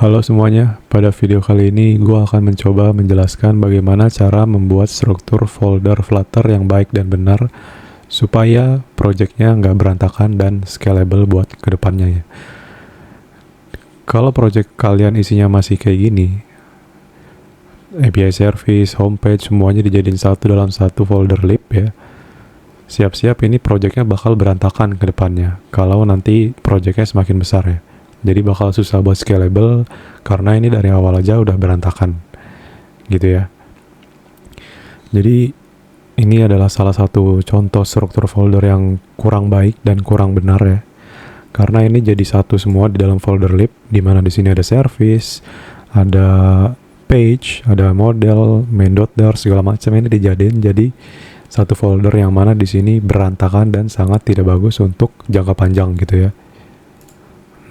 Halo semuanya, pada video kali ini gue akan mencoba menjelaskan bagaimana cara membuat struktur folder Flutter yang baik dan benar supaya projectnya nggak berantakan dan scalable buat kedepannya ya. Kalau project kalian isinya masih kayak gini, API service, homepage, semuanya dijadiin satu dalam satu folder lib ya, siap-siap ini projectnya bakal berantakan ke depannya kalau nanti projectnya semakin besar ya. Jadi bakal susah buat scalable karena ini dari awal aja udah berantakan gitu ya. Jadi ini adalah salah satu contoh struktur folder yang kurang baik dan kurang benar ya. Karena ini jadi satu semua di dalam folder lib, di mana di sini ada service, ada page, ada model, main.dar, segala macam ini dijadiin jadi satu folder yang mana di sini berantakan dan sangat tidak bagus untuk jangka panjang gitu ya.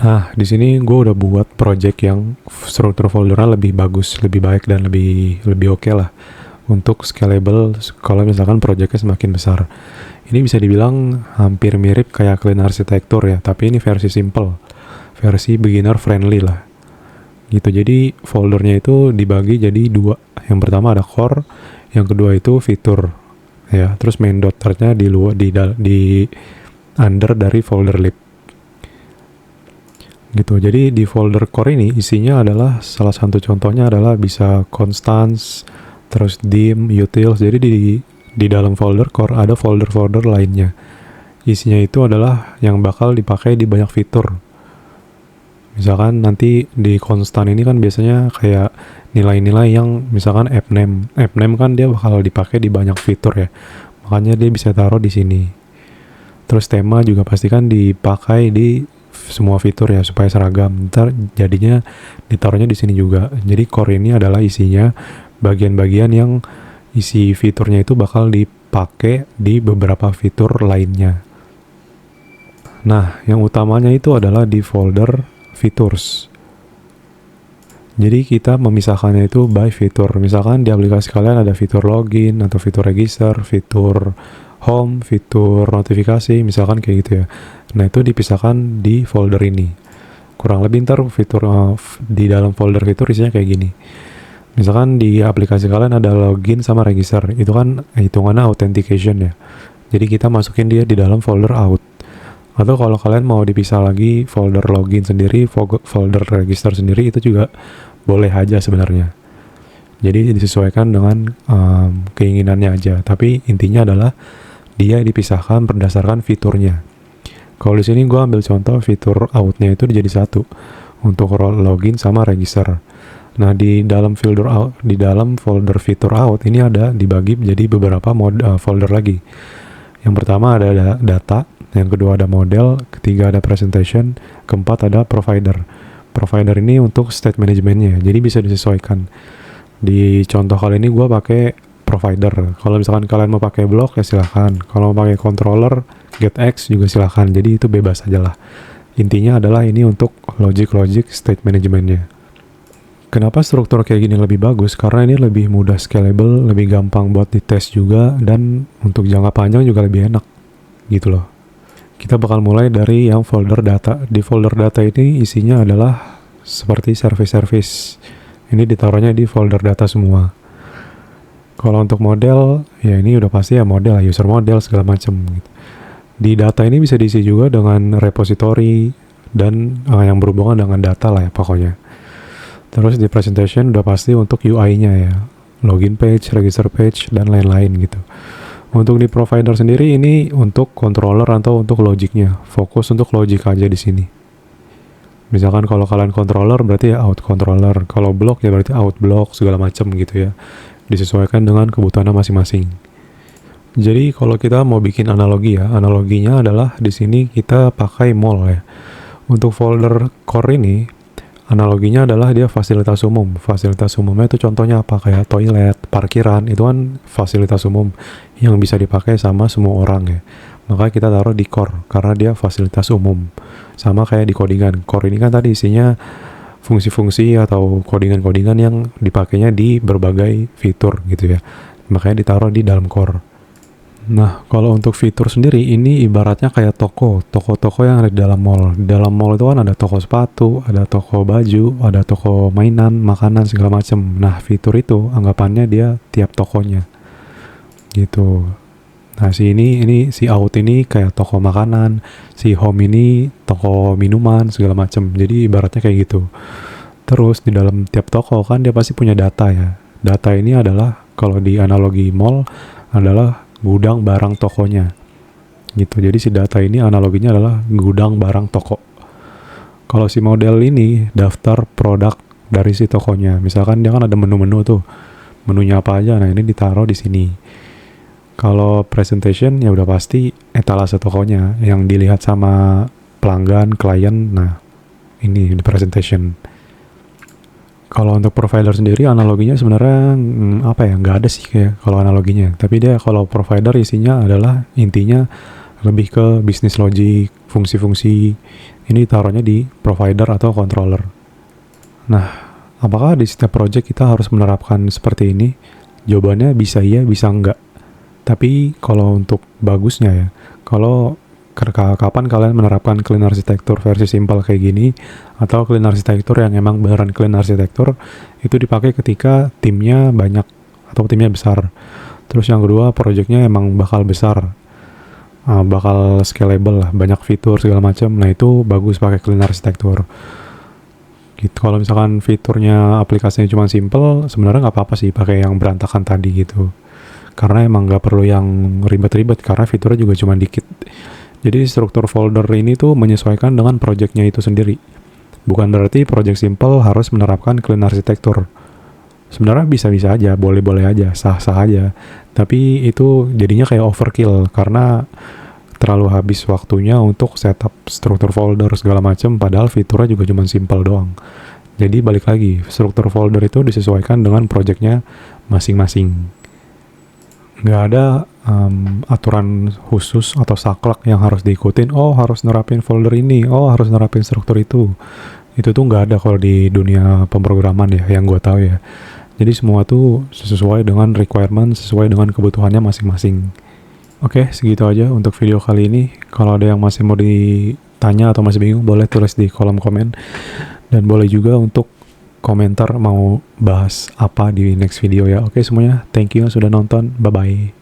Nah, di sini gue udah buat project yang struktur foldernya lebih bagus, lebih baik dan lebih oke lah untuk scalable kalau misalkan projectnya semakin besar. Ini bisa dibilang hampir mirip kayak clean arsitektur ya, tapi ini versi simple, versi beginner friendly lah. Gitu. Jadi foldernya itu dibagi jadi dua. Yang pertama ada core, yang kedua itu fitur ya. Terus main.tar-nya di under dari folder lib. Gitu. Jadi di folder core ini isinya adalah salah satu contohnya adalah bisa constants, terus dim, utils. Jadi di dalam folder core ada folder-folder lainnya. Isinya itu adalah yang bakal dipakai di banyak fitur. Misalkan nanti di constant ini kan biasanya kayak nilai-nilai yang misalkan app name. App name kan dia bakal dipakai di banyak fitur ya. Makanya dia bisa taruh di sini. Terus tema juga pasti kan dipakai di semua fitur ya supaya seragam. Ntar jadinya ditaruhnya di sini juga. Jadi core ini adalah isinya bagian-bagian yang isi fiturnya itu bakal dipakai di beberapa fitur lainnya. Nah, yang utamanya itu adalah di folder features. Jadi kita memisahkannya itu by fitur. Misalkan di aplikasi kalian ada fitur login atau fitur register, fitur home, fitur notifikasi, misalkan kayak gitu ya. Nah, itu dipisahkan di folder ini. Kurang lebih ntar fitur di dalam folder fitur isinya kayak gini. Misalkan di aplikasi kalian ada login sama register, itu kan hitungannya authentication ya. Jadi kita masukin dia di dalam folder out. Atau kalau kalian mau dipisah lagi folder login sendiri, folder register sendiri, itu juga boleh aja sebenarnya. Jadi disesuaikan dengan keinginannya aja. Tapi intinya adalah dia dipisahkan berdasarkan fiturnya. Kalau di sini gue ambil contoh fitur out-nya itu jadi satu untuk login sama register. Nah, di dalam folder fitur out ini ada dibagi jadi beberapa folder lagi. Yang pertama ada data, yang kedua ada model, ketiga ada presentation, keempat ada provider. Provider ini untuk state manajemennya, jadi bisa disesuaikan. Di contoh kali ini gue pakai provider. Kalau misalkan kalian mau pakai blok ya silahkan. Kalau mau pakai controller, getX juga silahkan. Jadi itu bebas aja lah. Intinya adalah ini untuk logic state manajemennya. Kenapa struktur kayak gini lebih bagus? Karena ini lebih mudah scalable, lebih gampang buat dites juga, dan untuk jangka panjang juga lebih enak. Gitu loh. Kita bakal mulai dari yang folder data. Di folder data ini isinya adalah seperti service-service. Ini ditaruhnya di folder data semua. Kalau untuk model, ya ini udah pasti ya model, user model, segala macam. Gitu. Di data ini bisa diisi juga dengan repository dan yang berhubungan dengan data lah ya pokoknya. Terus di presentation udah pasti untuk UI-nya ya, login page, register page, dan lain-lain gitu. Untuk di provider sendiri ini untuk controller atau untuk logiknya, fokus untuk logic aja di sini. Misalkan kalau kalian controller berarti ya out controller, kalau block ya berarti out block, segala macam gitu ya. Disesuaikan dengan kebutuhannya masing-masing. Jadi kalau kita mau bikin analogi ya, analoginya adalah di sini kita pakai mall ya. Untuk folder core ini, analoginya adalah dia fasilitas umum. Fasilitas umumnya itu contohnya apa? Kayak toilet, parkiran, itu kan fasilitas umum yang bisa dipakai sama semua orang ya. Maka kita taruh di core, karena dia fasilitas umum. Sama kayak di codingan. Core ini kan tadi isinya fungsi-fungsi atau codingan-codingan yang dipakainya di berbagai fitur gitu ya. Makanya ditaruh di dalam core. Nah, kalau untuk fitur sendiri, ini ibaratnya kayak toko-toko yang ada di dalam mall. Di dalam mall itu kan ada toko sepatu, ada toko baju, ada toko mainan, makanan, segala macam. Nah, fitur itu anggapannya dia tiap tokonya, gitu. Nah, si out ini kayak toko makanan, si home ini toko minuman, segala macam. Jadi ibaratnya kayak gitu. Terus di dalam tiap toko kan dia pasti punya data ya. Data ini adalah kalau di analogi mall adalah gudang barang tokonya gitu. Jadi si data ini analoginya adalah gudang barang toko. Kalau si model ini daftar produk dari si tokonya. Misalkan dia kan ada menu-menu tuh. Menunya apa aja. Nah, ini ditaruh di sini. Kalau presentation ya udah pasti etalase tokonya yang dilihat sama pelanggan, klien. Nah, ini di presentation. Kalau untuk provider sendiri analoginya sebenarnya apa ya, nggak ada sih kayak kalau analoginya. Tapi dia kalau provider isinya adalah intinya lebih ke bisnis logic, fungsi-fungsi. Ini taruhnya di provider atau controller. Nah, apakah di setiap project kita harus menerapkan seperti ini? Jawabannya bisa iya, bisa enggak. Tapi kalau untuk bagusnya ya, kalau kapan kalian menerapkan clean architecture versi simple kayak gini, atau clean architecture yang emang beneran clean architecture, itu dipakai ketika timnya banyak atau timnya besar. Terus yang kedua, projectnya emang bakal besar, bakal scalable lah, banyak fitur segala macam. Nah, itu bagus pakai clean architecture. Gitu. Kalau misalkan fiturnya aplikasinya cuma simple, sebenarnya nggak apa-apa sih pakai yang berantakan tadi gitu. Karena emang nggak perlu yang ribet-ribet, karena fiturnya juga cuma dikit. Jadi struktur folder ini tuh menyesuaikan dengan projectnya itu sendiri. Bukan berarti project simple harus menerapkan clean architecture. Sebenarnya bisa-bisa aja, boleh-boleh aja, sah-sah aja. Tapi itu jadinya kayak overkill karena terlalu habis waktunya untuk setup struktur folder segala macam, padahal fiturnya juga cuma simple doang. Jadi balik lagi, struktur folder itu disesuaikan dengan projectnya masing-masing. Nggak ada aturan khusus atau saklek yang harus diikutin. Oh, harus nerapin folder ini. Oh, harus nerapin struktur itu. Itu tuh nggak ada kalau di dunia pemrograman ya, yang gue tahu ya. Jadi semua tuh sesuai dengan requirement, sesuai dengan kebutuhannya masing-masing. Oke, segitu aja untuk video kali ini. Kalau ada yang masih mau ditanya atau masih bingung, boleh tulis di kolom komen. Dan boleh juga untuk komentar mau bahas apa di next video ya. Oke semuanya, thank you sudah nonton. Bye-bye.